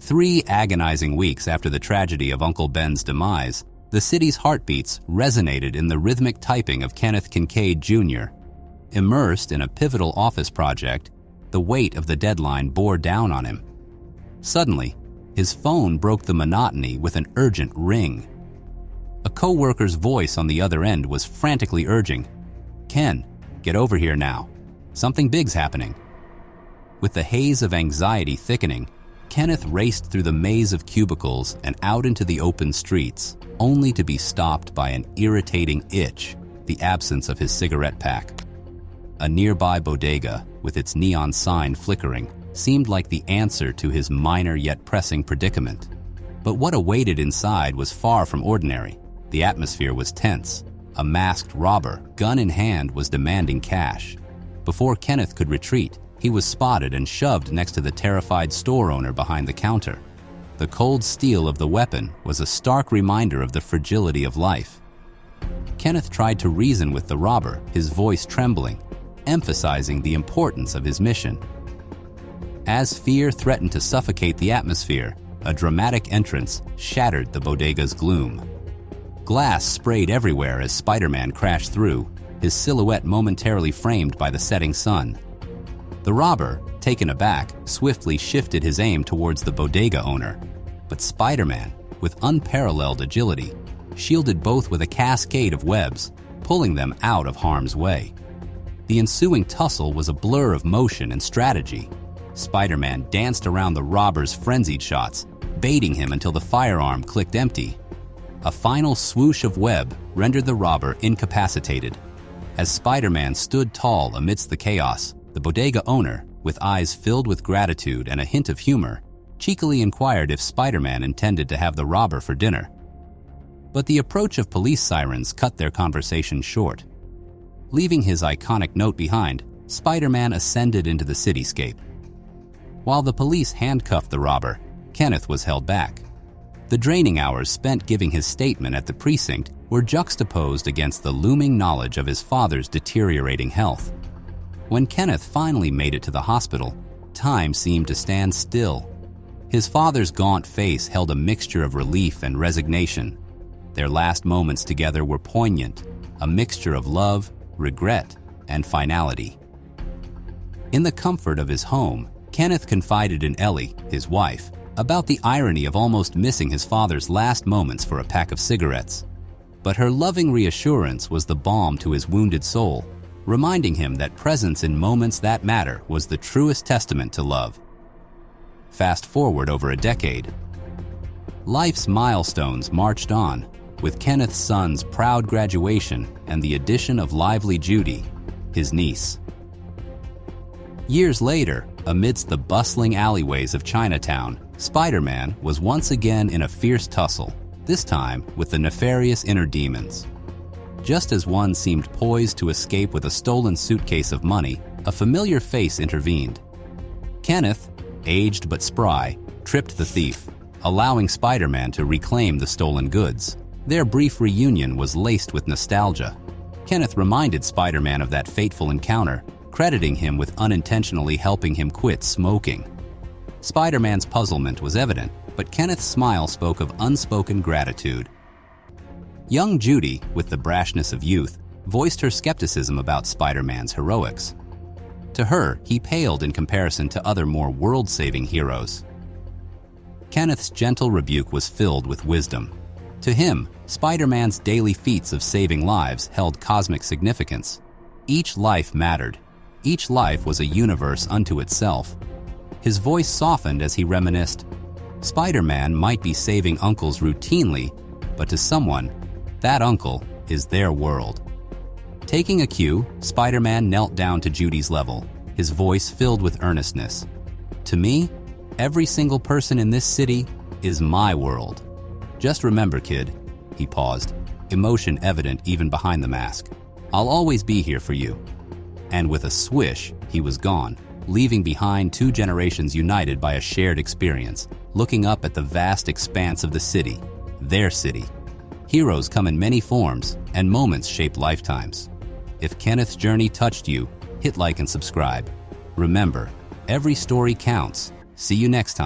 3 agonizing weeks after the tragedy of Uncle Ben's demise, the city's heartbeats resonated in the rhythmic typing of Kenneth Kincaid Jr. Immersed in a pivotal office project, the weight of the deadline bore down on him. Suddenly, his phone broke the monotony with an urgent ring. A co-worker's voice on the other end was frantically urging, "Ken, get over here now. Something big's happening." With the haze of anxiety thickening, Kenneth raced through the maze of cubicles and out into the open streets, only to be stopped by an irritating itch, the absence of his cigarette pack. A nearby bodega, with its neon sign flickering, seemed like the answer to his minor yet pressing predicament. But what awaited inside was far from ordinary. The atmosphere was tense. A masked robber, gun in hand, was demanding cash. Before Kenneth could retreat, he was spotted and shoved next to the terrified store owner behind the counter. The cold steel of the weapon was a stark reminder of the fragility of life. Kenneth tried to reason with the robber, his voice trembling, emphasizing the importance of his mission. As fear threatened to suffocate the atmosphere, a dramatic entrance shattered the bodega's gloom. Glass sprayed everywhere as Spider-Man crashed through, his silhouette momentarily framed by the setting sun. The robber, taken aback, swiftly shifted his aim towards the bodega owner. But Spider-Man, with unparalleled agility, shielded both with a cascade of webs, pulling them out of harm's way. The ensuing tussle was a blur of motion and strategy. Spider-Man danced around the robber's frenzied shots, baiting him until the firearm clicked empty. A final swoosh of web rendered the robber incapacitated. As Spider-Man stood tall amidst the chaos, the bodega owner, with eyes filled with gratitude and a hint of humor, cheekily inquired if Spider-Man intended to have the robber for dinner. But the approach of police sirens cut their conversation short. Leaving his iconic note behind, Spider-Man ascended into the cityscape. While the police handcuffed the robber, Kenneth was held back. The draining hours spent giving his statement at the precinct were juxtaposed against the looming knowledge of his father's deteriorating health. When Kenneth finally made it to the hospital, time seemed to stand still. His father's gaunt face held a mixture of relief and resignation. Their last moments together were poignant, a mixture of love, regret, and finality. In the comfort of his home, Kenneth confided in Ellie, his wife, about the irony of almost missing his father's last moments for a pack of cigarettes. But her loving reassurance was the balm to his wounded soul, reminding him that presence in moments that matter was the truest testament to love. Fast forward over a decade. Life's milestones marched on, with Kenneth's son's proud graduation and the addition of lively Judy, his niece. Years later, amidst the bustling alleyways of Chinatown, Spider-Man was once again in a fierce tussle, this time with the nefarious inner demons. Just as one seemed poised to escape with a stolen suitcase of money, a familiar face intervened. Kenneth, aged but spry, tripped the thief, allowing Spider-Man to reclaim the stolen goods. Their brief reunion was laced with nostalgia. Kenneth reminded Spider-Man of that fateful encounter, crediting him with unintentionally helping him quit smoking. Spider-Man's puzzlement was evident, but Kenneth's smile spoke of unspoken gratitude. Young Judy, with the brashness of youth, voiced her skepticism about Spider-Man's heroics. To her, he paled in comparison to other more world-saving heroes. Kenneth's gentle rebuke was filled with wisdom. To him, Spider-Man's daily feats of saving lives held cosmic significance. Each life mattered. Each life was a universe unto itself. His voice softened as he reminisced. Spider-Man might be saving uncles routinely, but to someone, that uncle is their world. Taking a cue, Spider-Man knelt down to Judy's level, his voice filled with earnestness. To me, every single person in this city is my world. Just remember, kid, he paused, emotion evident even behind the mask. I'll always be here for you. And with a swish, he was gone, leaving behind 2 generations united by a shared experience, looking up at the vast expanse of the city, their city. Heroes come in many forms, and moments shape lifetimes. If Kenneth's journey touched you, hit like and subscribe. Remember, every story counts. See you next time.